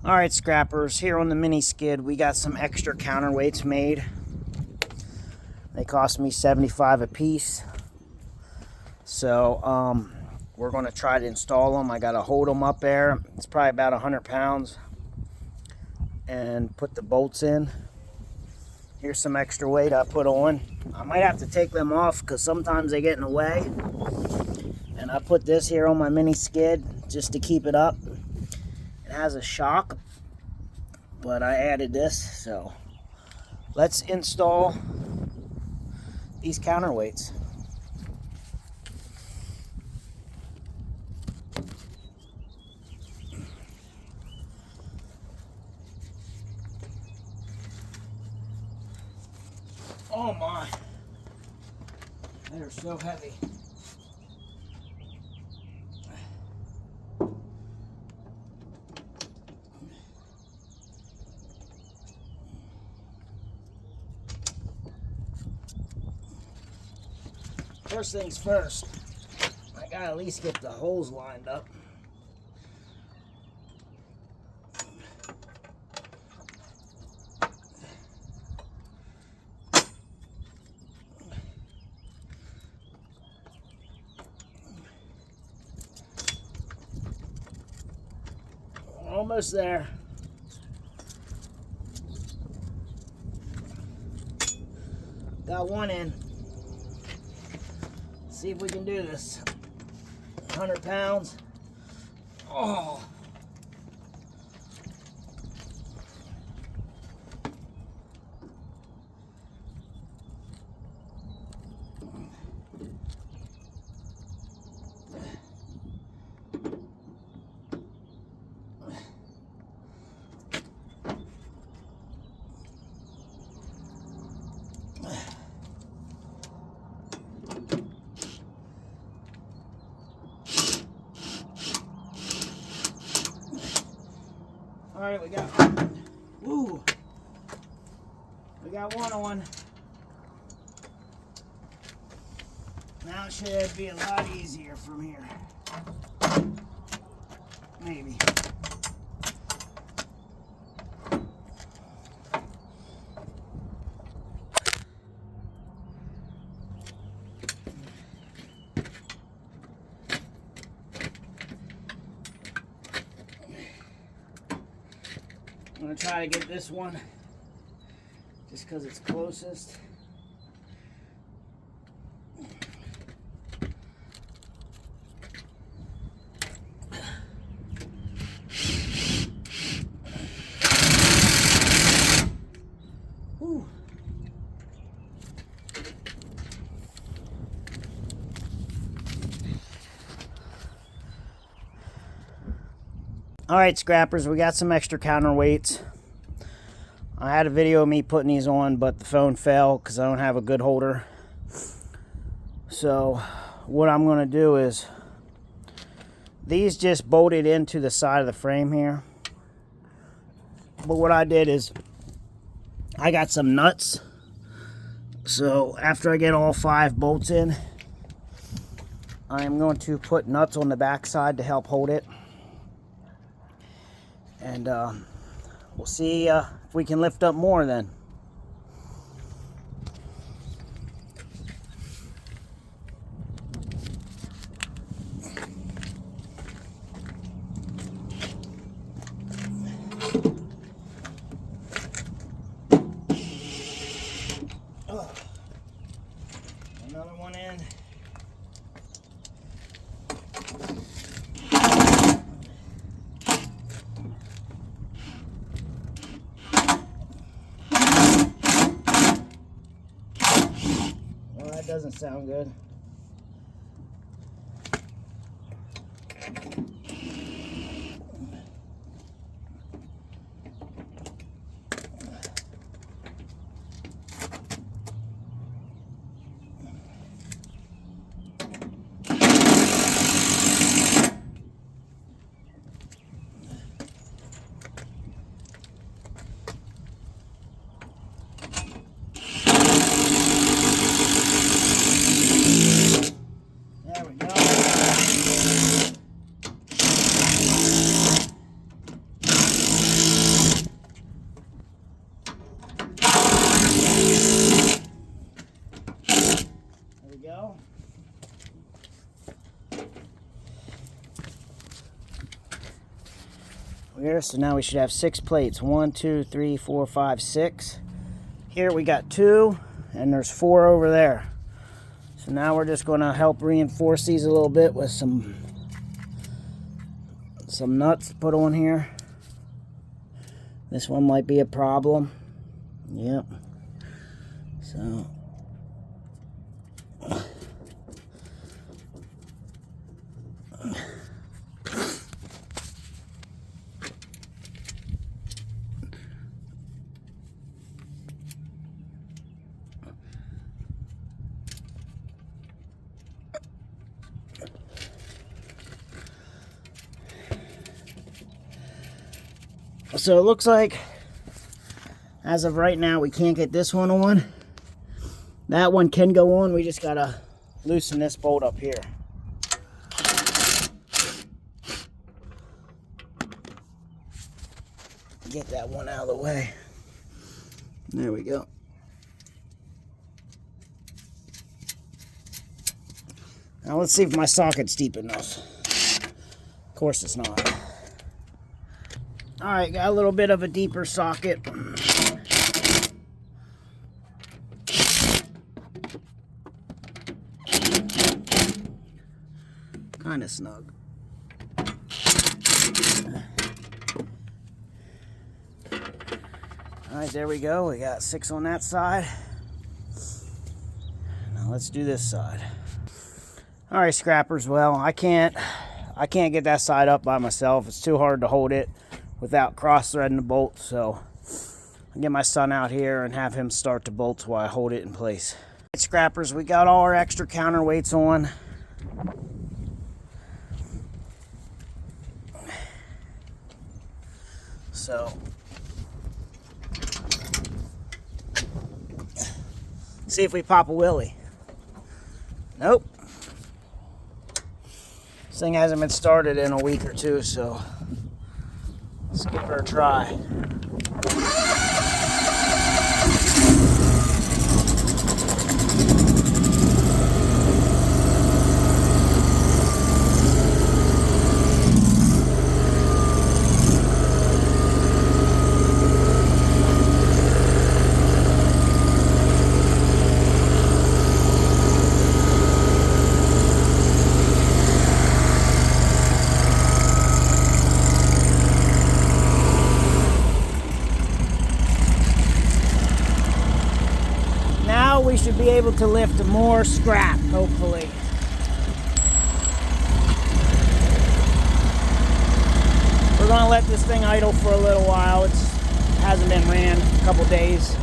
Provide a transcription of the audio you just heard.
Alright, scrappers, here on the mini skid we got some extra counterweights made. They cost me $75 a piece. So we're going to try to install them. I got to hold them up there. It's probably about 100 pounds. And put the bolts in. Here's some extra weight I put on. I might have to take them off because sometimes they get in the way. And I put this here on my mini skid just to keep it up. It has a shock, but I added this. So let's install these counterweights. Oh my, they're so heavy. First things first, I gotta at least get the holes lined up. Almost there. Got one in. See if we can do this. 100 pounds. Oh. All right, we got one on. Now it should be a lot easier from here. Maybe. I'm going to try to get this one just because it's closest. Whew. All right, scrappers, we got some extra counterweights. I had a video of me putting these on, but the phone fell because I don't have a good holder. So what I'm going to do is, these just bolted into the side of the frame here. But what I did is, I got some nuts. So after I get all 5 bolts in, I'm going to put nuts on the back side to help hold it. And we'll see if we can lift up more then. Oh, another one in. That doesn't sound good. Here, so now we should have 6 plates. 1, 2, 3, 4, 5, 6. Here we got 2, and there's 4 over there. So now we're just going to help reinforce these a little bit with some nuts to put on here. This one might be a problem. Yep. So it looks like, as of right now, we can't get this one on. That one can go on. We just gotta loosen this bolt up here. Get that one out of the way. There we go. Now let's see if my socket's deep enough. Of course it's not. Alright, got a little bit of a deeper socket. Kind of snug. Alright, there we go. We got 6 on that side. Now let's do this side. Alright, scrappers, well, I can't get that side up by myself. It's too hard to hold it without cross-threading the bolts, so I'll get my son out here and have him start the bolts while I hold it in place. Alright, scrappers, we got all our extra counterweights on. So see if we pop a wheelie. Nope. This thing hasn't been started in a week or two, so let's give her a try. We should be able to lift more scrap, hopefully. We're going to let this thing idle for a little while. It hasn't been ran a couple days.